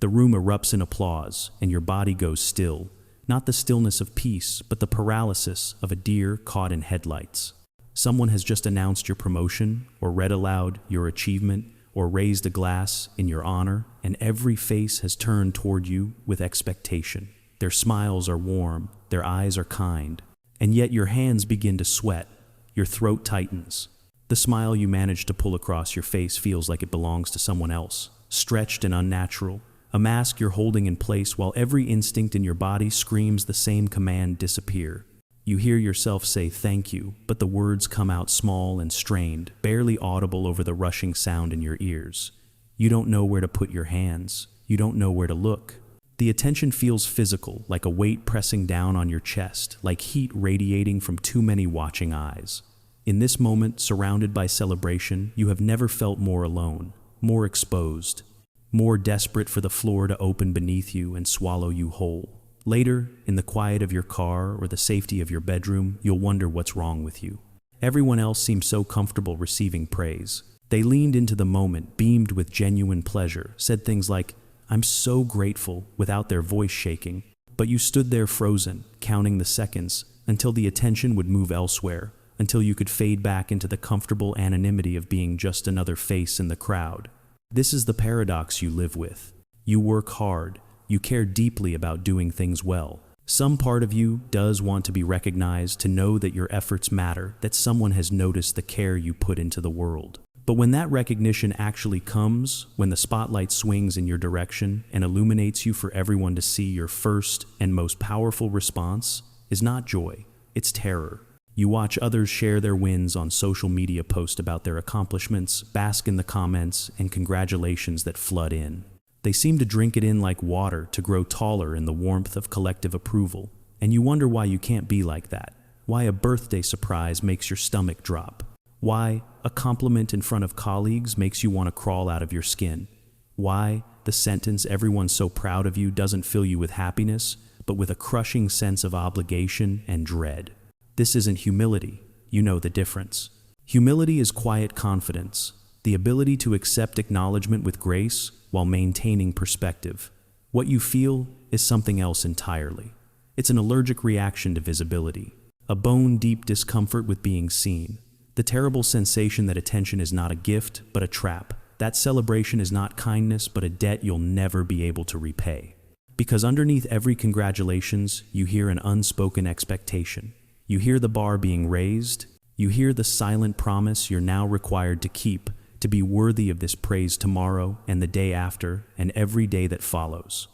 The room erupts in applause, and your body goes still. Not the stillness of peace, but the paralysis of a deer caught in headlights. Someone has just announced your promotion, or read aloud your achievement, or raised a glass in your honor, and every face has turned toward you with expectation. Their smiles are warm, their eyes are kind, and yet your hands begin to sweat, your throat tightens. The smile you manage to pull across your face feels like it belongs to someone else, stretched and unnatural, a mask you're holding in place while every instinct in your body screams the same command: disappear. You hear yourself say thank you, but the words come out small and strained, barely audible over the rushing sound in your ears. You don't know where to put your hands. You don't know where to look. The attention feels physical, like a weight pressing down on your chest, like heat radiating from too many watching eyes. In this moment, surrounded by celebration, you have never felt more alone, more exposed, more desperate for the floor to open beneath you and swallow you whole. Later, in the quiet of your car or the safety of your bedroom, you'll wonder what's wrong with you. Everyone else seemed so comfortable receiving praise. They leaned into the moment, beamed with genuine pleasure, said things like, "I'm so grateful," without their voice shaking. But you stood there frozen, counting the seconds, until the attention would move elsewhere, until you could fade back into the comfortable anonymity of being just another face in the crowd. This is the paradox you live with. You work hard. You care deeply about doing things well. Some part of you does want to be recognized, to know that your efforts matter, that someone has noticed the care you put into the world. But when that recognition actually comes, when the spotlight swings in your direction and illuminates you for everyone to see, your first and most powerful response is not joy, it's terror. You watch others share their wins on social media, post about their accomplishments, bask in the comments and congratulations that flood in. They seem to drink it in like water, to grow taller in the warmth of collective approval. And you wonder why you can't be like that. Why a birthday surprise makes your stomach drop. Why a compliment in front of colleagues makes you want to crawl out of your skin. Why the sentence "everyone's so proud of you" doesn't fill you with happiness, but with a crushing sense of obligation and dread. This isn't humility. You know the difference. Humility is quiet confidence, the ability to accept acknowledgement with grace while maintaining perspective. What you feel is something else entirely. It's an allergic reaction to visibility, a bone-deep discomfort with being seen, the terrible sensation that attention is not a gift, but a trap. That celebration is not kindness, but a debt you'll never be able to repay. Because underneath every congratulations, you hear an unspoken expectation. You hear the bar being raised. You hear the silent promise you're now required to keep, to be worthy of this praise tomorrow and the day after and every day that follows.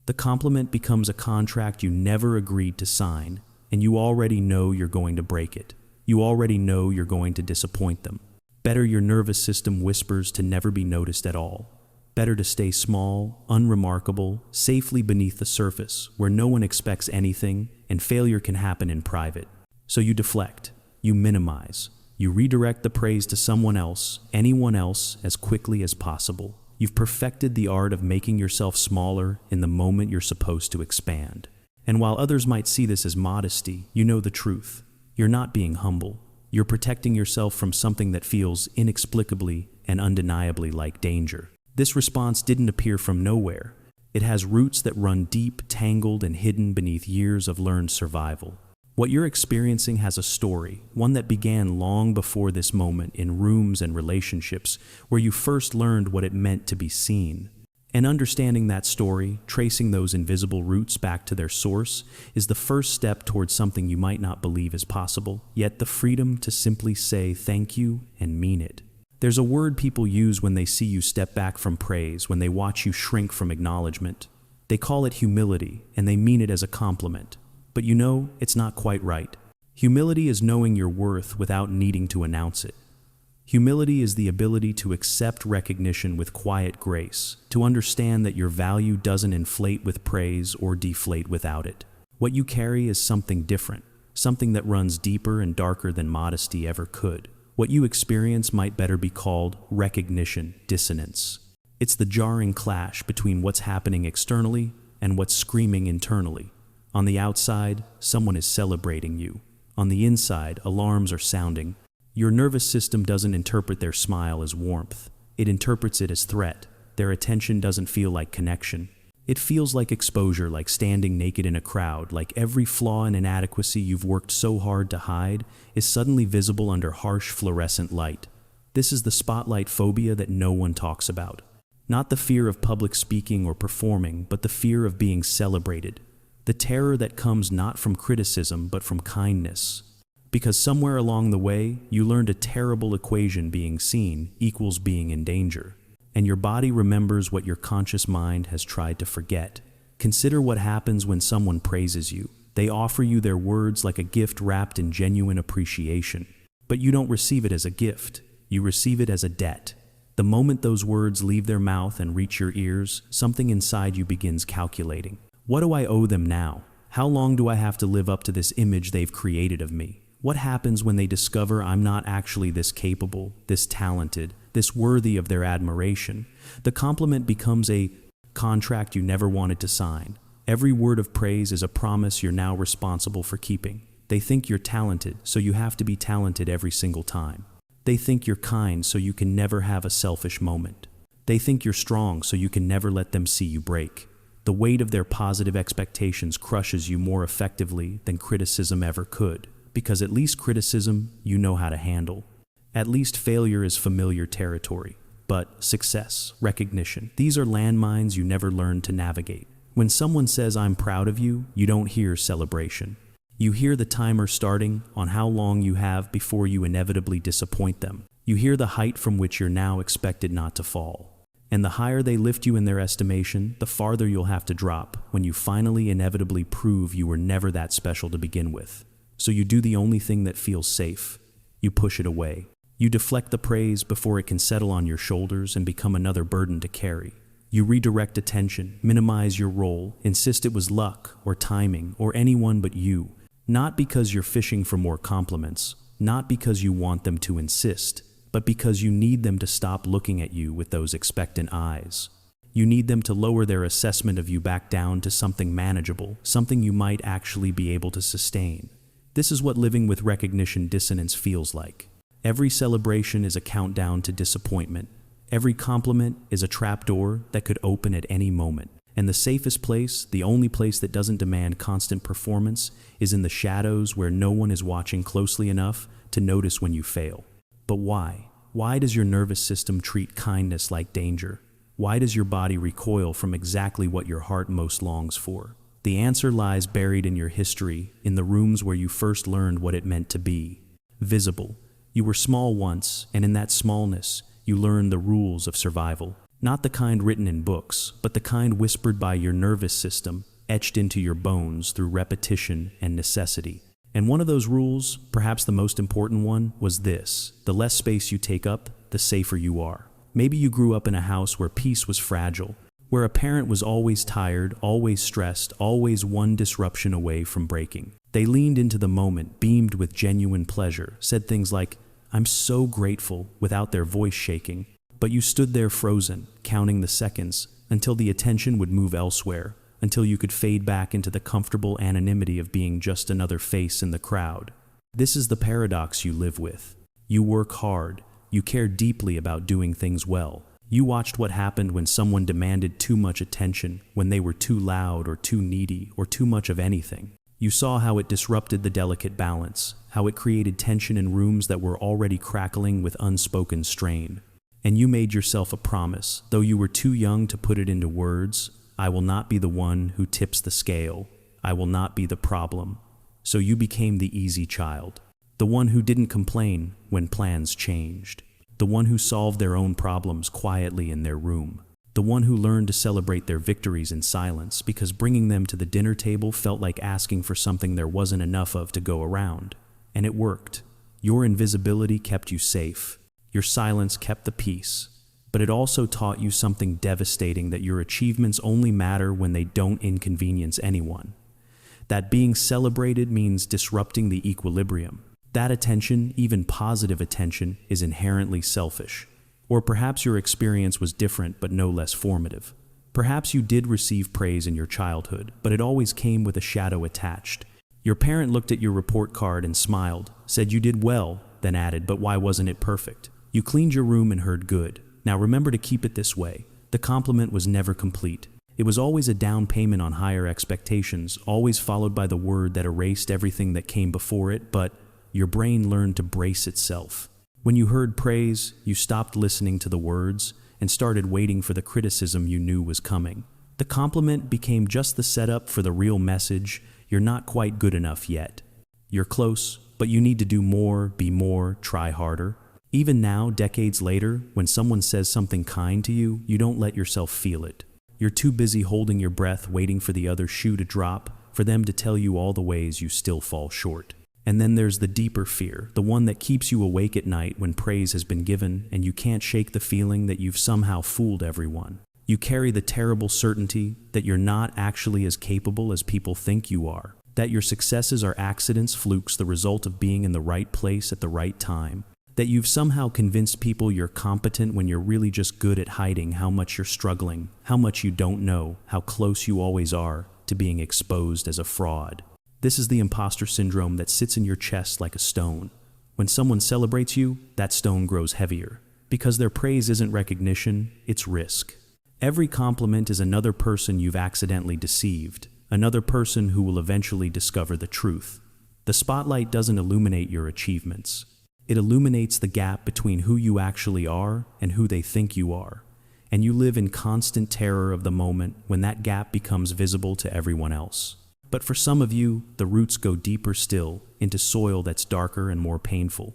The compliment becomes a contract you never agreed to sign, and you already know you're going to break it. You already know you're going to disappoint them. Better, your nervous system whispers, to never be noticed at all. Better to stay small, unremarkable, safely beneath the surface, where no one expects anything and failure can happen in private. So you deflect, you minimize, you redirect the praise to someone else, anyone else, as quickly as possible. You've perfected the art of making yourself smaller in the moment you're supposed to expand. And while others might see this as modesty, you know the truth. You're not being humble. You're protecting yourself from something that feels inexplicably and undeniably like danger. This response didn't appear from nowhere. It has roots that run deep, tangled, and hidden beneath years of learned survival. What you're experiencing has a story, one that began long before this moment, in rooms and relationships where you first learned what it meant to be seen. And understanding that story, tracing those invisible roots back to their source, is the first step towards something you might not believe is possible, yet the freedom to simply say thank you and mean it. There's a word people use when they see you step back from praise, when they watch you shrink from acknowledgement. They call it humility, and they mean it as a compliment. But you know, it's not quite right. Humility is knowing your worth without needing to announce it. Humility is the ability to accept recognition with quiet grace, to understand that your value doesn't inflate with praise or deflate without it. What you carry is something different, something that runs deeper and darker than modesty ever could. What you experience might better be called recognition dissonance. It's the jarring clash between what's happening externally and what's screaming internally. On the outside, someone is celebrating you. On the inside, alarms are sounding. Your nervous system doesn't interpret their smile as warmth. It interprets it as threat. Their attention doesn't feel like connection. It feels like exposure, like standing naked in a crowd, like every flaw and inadequacy you've worked so hard to hide is suddenly visible under harsh fluorescent light. This is the spotlight phobia that no one talks about. Not the fear of public speaking or performing, but the fear of being celebrated. The terror that comes not from criticism, but from kindness. Because somewhere along the way, you learned a terrible equation: being seen equals being in danger. And your body remembers what your conscious mind has tried to forget. Consider what happens when someone praises you. They offer you their words like a gift wrapped in genuine appreciation. But you don't receive it as a gift. You receive it as a debt. The moment those words leave their mouth and reach your ears, something inside you begins calculating. What do I owe them now? How long do I have to live up to this image they've created of me? What happens when they discover I'm not actually this capable, this talented, this worthy of their admiration? The compliment becomes a contract you never wanted to sign. Every word of praise is a promise you're now responsible for keeping. They think you're talented, so you have to be talented every single time. They think you're kind, so you can never have a selfish moment. They think you're strong, so you can never let them see you break. The weight of their positive expectations crushes you more effectively than criticism ever could. Because at least criticism you know how to handle. At least failure is familiar territory. But success, recognition, these are landmines you never learned to navigate. When someone says I'm proud of you, you don't hear celebration. You hear the timer starting on how long you have before you inevitably disappoint them. You hear the height from which you're now expected not to fall. And the higher they lift you in their estimation, the farther you'll have to drop when you finally inevitably prove you were never that special to begin with. So you do the only thing that feels safe. You push it away. You deflect the praise before it can settle on your shoulders and become another burden to carry. You redirect attention, minimize your role, insist it was luck or timing or anyone but you. Not because you're fishing for more compliments, not because you want them to insist, but because you need them to stop looking at you with those expectant eyes. You need them to lower their assessment of you back down to something manageable, something you might actually be able to sustain. This is what living with recognition dissonance feels like. Every celebration is a countdown to disappointment. Every compliment is a trapdoor that could open at any moment. And the safest place, the only place that doesn't demand constant performance, is in the shadows where no one is watching closely enough to notice when you fail. But why? Why does your nervous system treat kindness like danger? Why does your body recoil from exactly what your heart most longs for? The answer lies buried in your history, in the rooms where you first learned what it meant to be visible. You were small once, and in that smallness, you learned the rules of survival. Not the kind written in books, but the kind whispered by your nervous system, etched into your bones through repetition and necessity. And one of those rules, perhaps the most important one, was this: the less space you take up, the safer you are. Maybe you grew up in a house where peace was fragile, where a parent was always tired, always stressed, always one disruption away from breaking. They leaned into the moment, beamed with genuine pleasure, said things like, "I'm so grateful," without their voice shaking. But you stood there frozen, counting the seconds, until the attention would move elsewhere, until you could fade back into the comfortable anonymity of being just another face in the crowd. This is the paradox you live with. You work hard, you care deeply about doing things well. You watched what happened when someone demanded too much attention, when they were too loud or too needy or too much of anything. You saw how it disrupted the delicate balance, how it created tension in rooms that were already crackling with unspoken strain. And you made yourself a promise, though you were too young to put it into words: I will not be the one who tips the scale. I will not be the problem. So you became the easy child, the one who didn't complain when plans changed, the one who solved their own problems quietly in their room, the one who learned to celebrate their victories in silence because bringing them to the dinner table felt like asking for something there wasn't enough of to go around. And it worked. Your invisibility kept you safe. Your silence kept the peace. But it also taught you something devastating: that your achievements only matter when they don't inconvenience anyone. That being celebrated means disrupting the equilibrium. That attention, even positive attention, is inherently selfish. Or perhaps your experience was different but no less formative. Perhaps you did receive praise in your childhood, but it always came with a shadow attached. Your parent looked at your report card and smiled, said you did well, then added, "But why wasn't it perfect?" You cleaned your room and heard good. Now remember to keep it this way. The compliment was never complete. It was always a down payment on higher expectations, always followed by the word that erased everything that came before it, but your brain learned to brace itself. When you heard praise, you stopped listening to the words and started waiting for the criticism you knew was coming. The compliment became just the setup for the real message: you're not quite good enough yet. You're close, but you need to do more, be more, try harder. Even now, decades later, when someone says something kind to you, you don't let yourself feel it. You're too busy holding your breath, waiting for the other shoe to drop, for them to tell you all the ways you still fall short. And then there's the deeper fear, the one that keeps you awake at night when praise has been given and you can't shake the feeling that you've somehow fooled everyone. You carry the terrible certainty that you're not actually as capable as people think you are, that your successes are accidents, flukes, the result of being in the right place at the right time, that you've somehow convinced people you're competent when you're really just good at hiding how much you're struggling, how much you don't know, how close you always are to being exposed as a fraud. This is the impostor syndrome that sits in your chest like a stone. When someone celebrates you, that stone grows heavier, because their praise isn't recognition, it's risk. Every compliment is another person you've accidentally deceived, another person who will eventually discover the truth. The spotlight doesn't illuminate your achievements. It illuminates the gap between who you actually are and who they think you are. And you live in constant terror of the moment when that gap becomes visible to everyone else. But for some of you, the roots go deeper still, into soil that's darker and more painful.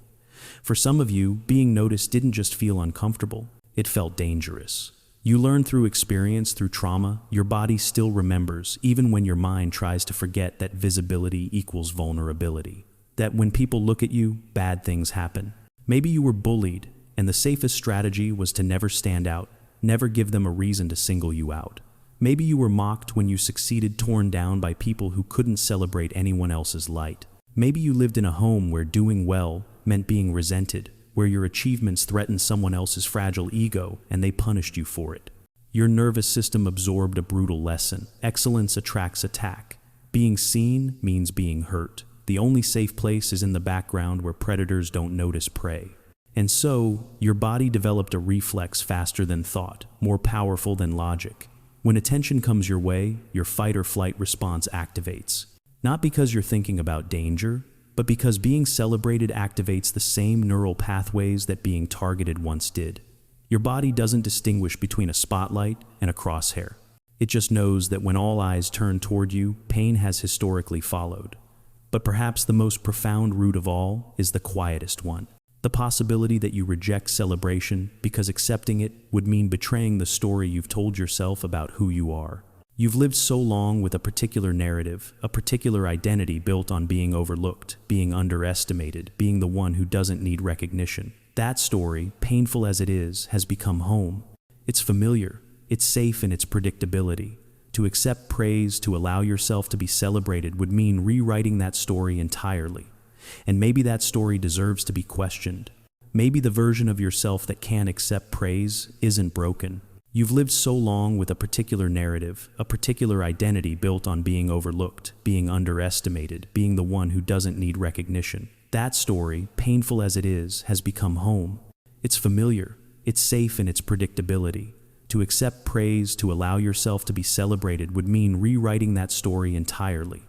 For some of you, being noticed didn't just feel uncomfortable, it felt dangerous. You learn through experience, through trauma. Your body still remembers, even when your mind tries to forget, that visibility equals vulnerability. That when people look at you, bad things happen. Maybe you were bullied, and the safest strategy was to never stand out, never give them a reason to single you out. Maybe you were mocked when you succeeded, torn down by people who couldn't celebrate anyone else's light. Maybe you lived in a home where doing well meant being resented, where your achievements threatened someone else's fragile ego and they punished you for it. Your nervous system absorbed a brutal lesson. Excellence attracts attack. Being seen means being hurt. The only safe place is in the background where predators don't notice prey. And so, your body developed a reflex faster than thought, more powerful than logic. When attention comes your way, your fight or flight response activates. Not because you're thinking about danger, but because being celebrated activates the same neural pathways that being targeted once did. Your body doesn't distinguish between a spotlight and a crosshair. It just knows that when all eyes turn toward you, pain has historically followed. But perhaps the most profound root of all is the quietest one. The possibility that you reject celebration because accepting it would mean betraying the story you've told yourself about who you are. You've lived so long with a particular narrative, a particular identity built on being overlooked, being underestimated, being the one who doesn't need recognition. That story, painful as it is, has become home. It's familiar, it's safe in its predictability. To accept praise, to allow yourself to be celebrated, would mean rewriting that story entirely. And maybe that story deserves to be questioned. Maybe the version of yourself that can't accept praise isn't broken. You've lived so long with a particular narrative, a particular identity built on being overlooked, being underestimated, being the one who doesn't need recognition. That story, painful as it is, has become home. It's familiar, it's safe in its predictability. To accept praise, to allow yourself to be celebrated, would mean rewriting that story entirely.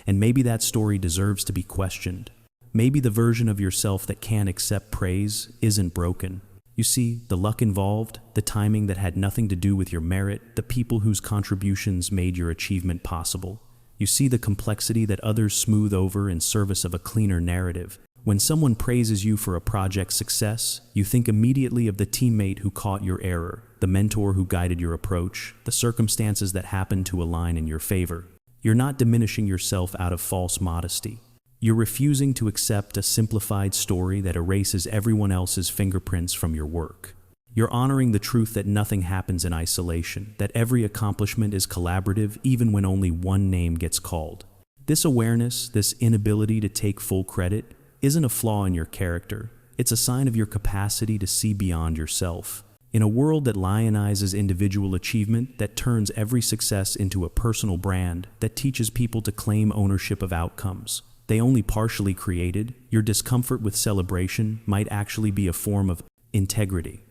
And maybe that story deserves to be questioned. Maybe the version of yourself that can't accept praise isn't broken. You see, the luck involved, the timing that had nothing to do with your merit, the people whose contributions made your achievement possible. You see the complexity that others smooth over in service of a cleaner narrative. When someone praises you for a project's success, you think immediately of the teammate who caught your error, the mentor who guided your approach, the circumstances that happened to align in your favor. You're not diminishing yourself out of false modesty. You're refusing to accept a simplified story that erases everyone else's fingerprints from your work. You're honoring the truth that nothing happens in isolation, that every accomplishment is collaborative even when only one name gets called. This awareness, this inability to take full credit, isn't a flaw in your character. It's a sign of your capacity to see beyond yourself. In a world that lionizes individual achievement, that turns every success into a personal brand, that teaches people to claim ownership of outcomes they only partially created, your discomfort with celebration might actually be a form of integrity.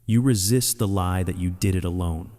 You resist the lie that you did it alone.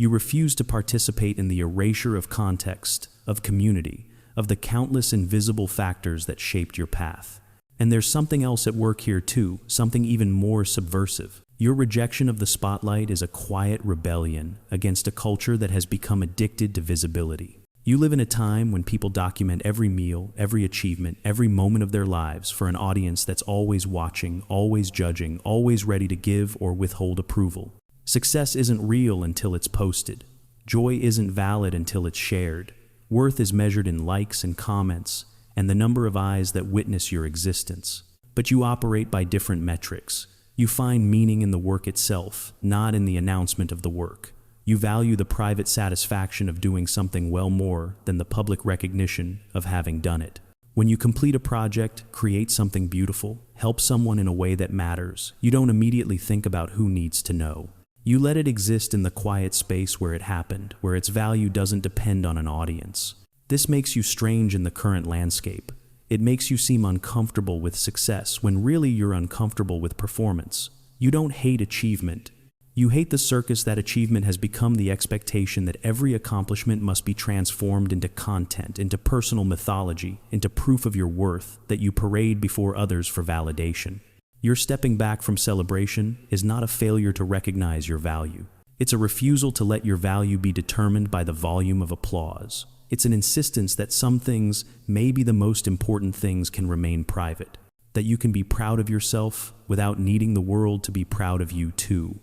You refuse to participate in the erasure of context, of community, of the countless invisible factors that shaped your path. And there's something else at work here too, something even more subversive. Your rejection of the spotlight is a quiet rebellion against a culture that has become addicted to visibility. You live in a time when people document every meal, every achievement, every moment of their lives for an audience that's always watching, always judging, always ready to give or withhold approval. Success isn't real until it's posted. Joy isn't valid until it's shared. Worth is measured in likes and comments, and the number of eyes that witness your existence. But you operate by different metrics. You find meaning in the work itself, not in the announcement of the work. You value the private satisfaction of doing something well more than the public recognition of having done it. When you complete a project, create something beautiful, help someone in a way that matters, you don't immediately think about who needs to know. You let it exist in the quiet space where it happened, where its value doesn't depend on an audience. This makes you strange in the current landscape. It makes you seem uncomfortable with success when really you're uncomfortable with performance. You don't hate achievement. You hate the circus that achievement has become, the expectation that every accomplishment must be transformed into content, into personal mythology, into proof of your worth that you parade before others for validation. Your stepping back from celebration is not a failure to recognize your value. It's a refusal to let your value be determined by the volume of applause. It's an insistence that some things, maybe the most important things, can remain private. That you can be proud of yourself without needing the world to be proud of you too.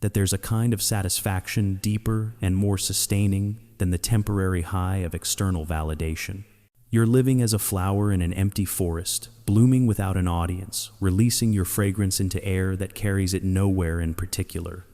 That there's a kind of satisfaction deeper and more sustaining than the temporary high of external validation. You're living as a flower in an empty forest, blooming without an audience, releasing your fragrance into air that carries it nowhere in particular.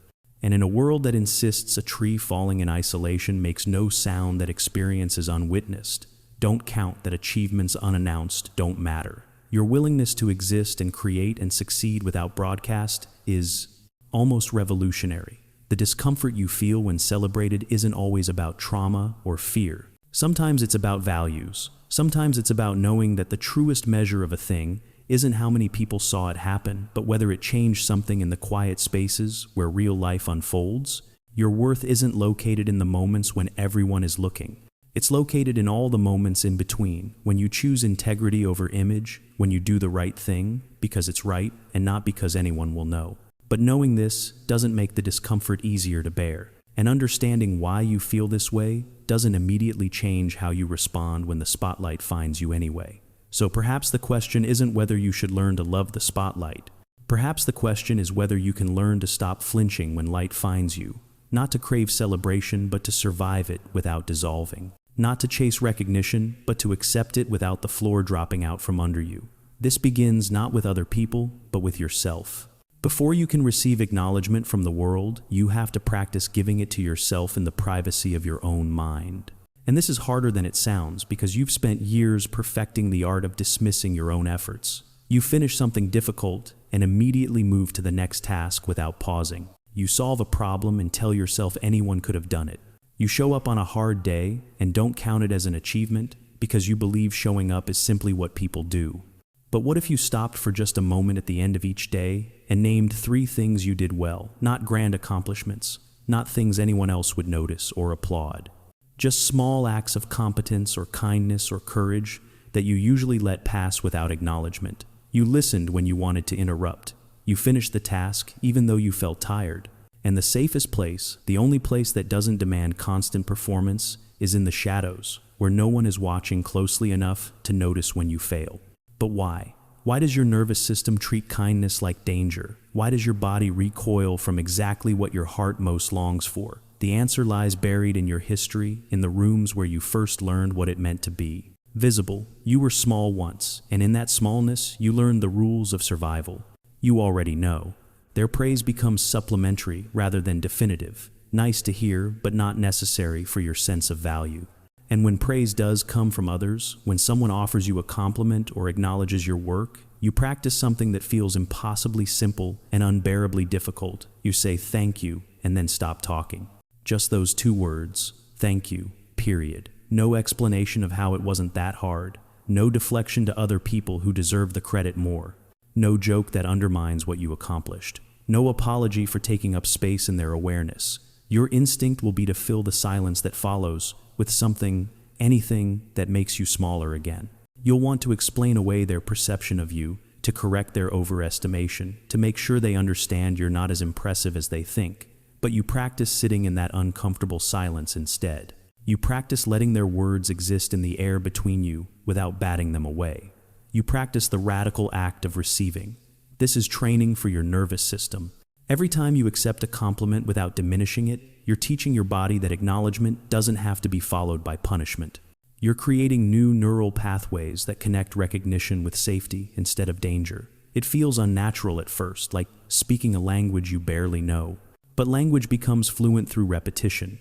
And in a world that insists a tree falling in isolation makes no sound, that experience is unwitnessed, don't count, that achievements unannounced don't matter. Your willingness to exist and create and succeed without broadcast is almost revolutionary. The discomfort you feel when celebrated isn't always about trauma or fear. Sometimes it's about values. Sometimes it's about knowing that the truest measure of a thing isn't how many people saw it happen, but whether it changed something in the quiet spaces where real life unfolds. Your worth isn't located in the moments when everyone is looking. It's located in all the moments in between, when you choose integrity over image, when you do the right thing because it's right and not because anyone will know. But knowing this doesn't make the discomfort easier to bear. And understanding why you feel this way doesn't immediately change how you respond when the spotlight finds you anyway. So perhaps the question isn't whether you should learn to love the spotlight. Perhaps the question is whether you can learn to stop flinching when light finds you, not to crave celebration, but to survive it without dissolving, not to chase recognition, but to accept it without the floor dropping out from under you. This begins not with other people, but with yourself. Before you can receive acknowledgement from the world, you have to practice giving it to yourself in the privacy of your own mind. And this is harder than it sounds, because you've spent years perfecting the art of dismissing your own efforts. You finish something difficult and immediately move to the next task without pausing. You solve a problem and tell yourself anyone could have done it. You show up on a hard day and don't count it as an achievement because you believe showing up is simply what people do. But what if you stopped for just a moment at the end of each day and named 3 things you did well, not grand accomplishments, not things anyone else would notice or applaud. Just small acts of competence or kindness or courage that you usually let pass without acknowledgement. You listened when you wanted to interrupt. You finished the task even though you felt tired. And the safest place, the only place that doesn't demand constant performance, is in the shadows, where no one is watching closely enough to notice when you fail. But why? Why does your nervous system treat kindness like danger? Why does your body recoil from exactly what your heart most longs for? The answer lies buried in your history, in the rooms where you first learned what it meant to be visible. You were small once, and in that smallness, you learned the rules of survival. You already know. Their praise becomes supplementary rather than definitive, nice to hear, but not necessary for your sense of value. And when praise does come from others, when someone offers you a compliment or acknowledges your work, you practice something that feels impossibly simple and unbearably difficult. You say thank you and then stop talking. Just those 2 words, thank you, period. No explanation of how it wasn't that hard. No deflection to other people who deserve the credit more. No joke that undermines what you accomplished. No apology for taking up space in their awareness. Your instinct will be to fill the silence that follows with something, anything that makes you smaller again. You'll want to explain away their perception of you, to correct their overestimation, to make sure they understand you're not as impressive as they think. But you practice sitting in that uncomfortable silence instead. You practice letting their words exist in the air between you without batting them away. You practice the radical act of receiving. This is training for your nervous system. Every time you accept a compliment without diminishing it, you're teaching your body that acknowledgement doesn't have to be followed by punishment. You're creating new neural pathways that connect recognition with safety instead of danger. It feels unnatural at first, like speaking a language you barely know. But language becomes fluent through repetition,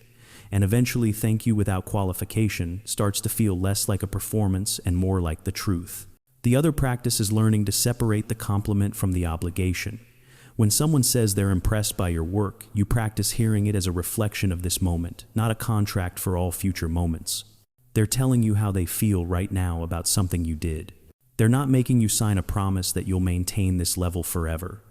and eventually thank you without qualification starts to feel less like a performance and more like the truth. The other practice is learning to separate the compliment from the obligation. When someone says they're impressed by your work, you practice hearing it as a reflection of this moment, not a contract for all future moments. They're telling you how they feel right now about something you did. They're not making you sign a promise that you'll maintain this level forever.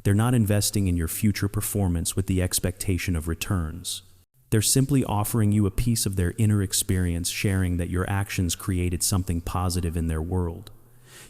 They're not investing in your future performance with the expectation of returns. They're simply offering you a piece of their inner experience, sharing that your actions created something positive in their world.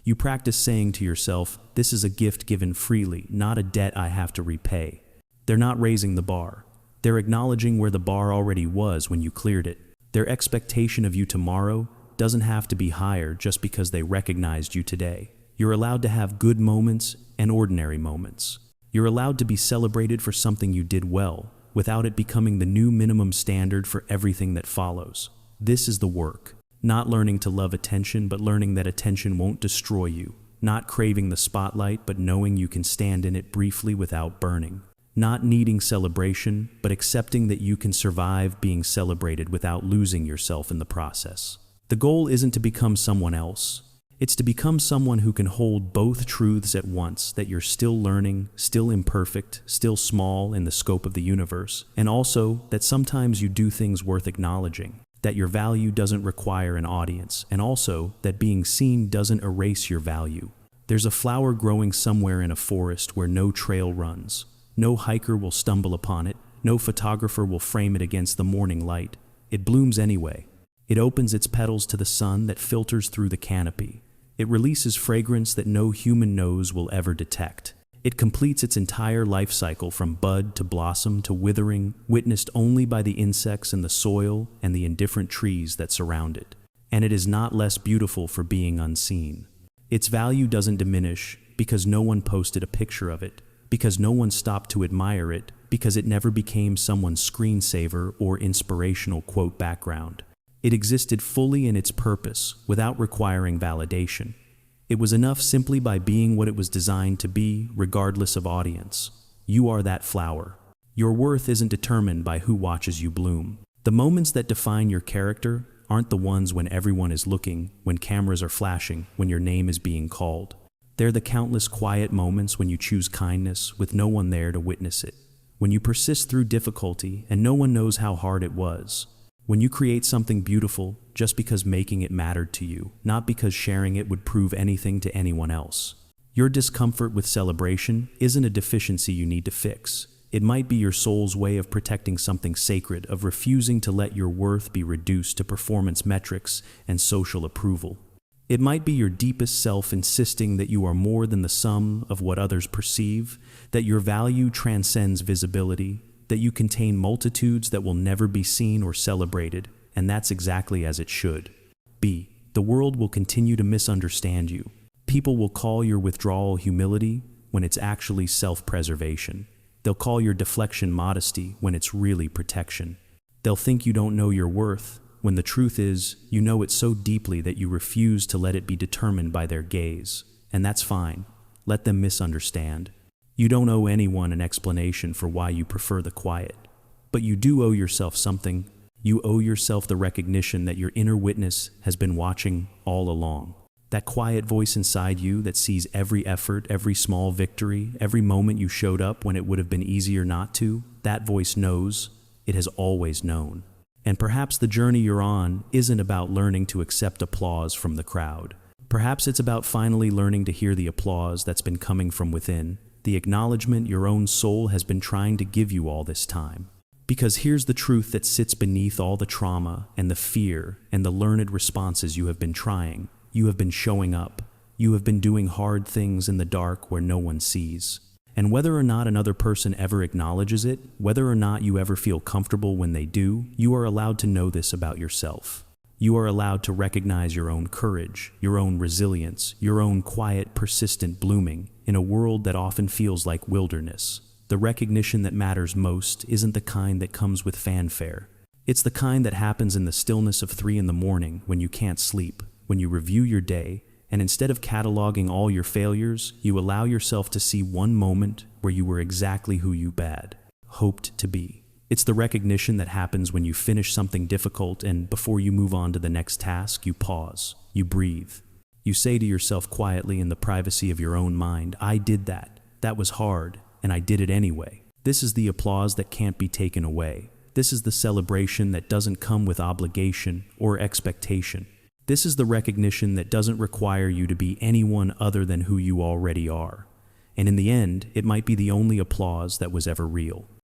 You practice saying to yourself, this is a gift given freely, not a debt I have to repay. They're not raising the bar. They're acknowledging where the bar already was when you cleared it. Their expectation of you tomorrow doesn't have to be higher just because they recognized you today. You're allowed to have good moments and ordinary moments. You're allowed to be celebrated for something you did well, without it becoming the new minimum standard for everything that follows. This is the work. Not learning to love attention, but learning that attention won't destroy you. Not craving the spotlight, but knowing you can stand in it briefly without burning. Not needing celebration, but accepting that you can survive being celebrated without losing yourself in the process. The goal isn't to become someone else. It's to become someone who can hold both truths at once, that you're still learning, still imperfect, still small in the scope of the universe, and also that sometimes you do things worth acknowledging, that your value doesn't require an audience, and also that being seen doesn't erase your value. There's a flower growing somewhere in a forest where no trail runs. No hiker will stumble upon it. No photographer will frame it against the morning light. It blooms anyway. It opens its petals to the sun that filters through the canopy. It releases fragrance that no human nose will ever detect. It completes its entire life cycle from bud to blossom to withering, witnessed only by the insects in the soil and the indifferent trees that surround it. And it is not less beautiful for being unseen. Its value doesn't diminish because no one posted a picture of it, because no one stopped to admire it, because it never became someone's screensaver or inspirational quote background. It existed fully in its purpose, without requiring validation. It was enough simply by being what it was designed to be, regardless of audience. You are that flower. Your worth isn't determined by who watches you bloom. The moments that define your character aren't the ones when everyone is looking, when cameras are flashing, when your name is being called. They're the countless quiet moments when you choose kindness with no one there to witness it. When you persist through difficulty and no one knows how hard it was. When you create something beautiful just because making it mattered to you, not because sharing it would prove anything to anyone else. Your discomfort with celebration isn't a deficiency you need to fix. It might be your soul's way of protecting something sacred, of refusing to let your worth be reduced to performance metrics and social approval. It might be your deepest self insisting that you are more than the sum of what others perceive, that your value transcends visibility, that you contain multitudes that will never be seen or celebrated, and that's exactly as it should be. The world will continue to misunderstand you. People will call your withdrawal humility when it's actually self-preservation. They'll call your deflection modesty when it's really protection. They'll think you don't know your worth, when the truth is, you know it so deeply that you refuse to let it be determined by their gaze. And that's fine. Let them misunderstand. You don't owe anyone an explanation for why you prefer the quiet. But you do owe yourself something. You owe yourself the recognition that your inner witness has been watching all along. That quiet voice inside you that sees every effort, every small victory, every moment you showed up when it would have been easier not to, that voice knows. It has always known. And perhaps the journey you're on isn't about learning to accept applause from the crowd. Perhaps it's about finally learning to hear the applause that's been coming from within, the acknowledgement your own soul has been trying to give you all this time. Because here's the truth that sits beneath all the trauma and the fear and the learned responses you have been trying. You have been showing up. You have been doing hard things in the dark where no one sees. And whether or not another person ever acknowledges it, whether or not you ever feel comfortable when they do, you are allowed to know this about yourself. You are allowed to recognize your own courage, your own resilience, your own quiet, persistent blooming in a world that often feels like wilderness. The recognition that matters most isn't the kind that comes with fanfare. It's the kind that happens in the stillness of 3 a.m. when you can't sleep, when you review your day, and instead of cataloging all your failures, you allow yourself to see one moment where you were exactly who you hoped to be. It's the recognition that happens when you finish something difficult and before you move on to the next task, you pause, you breathe. You say to yourself quietly in the privacy of your own mind, I did that. That was hard, and I did it anyway. This is the applause that can't be taken away. This is the celebration that doesn't come with obligation or expectation. This is the recognition that doesn't require you to be anyone other than who you already are. And in the end, it might be the only applause that was ever real.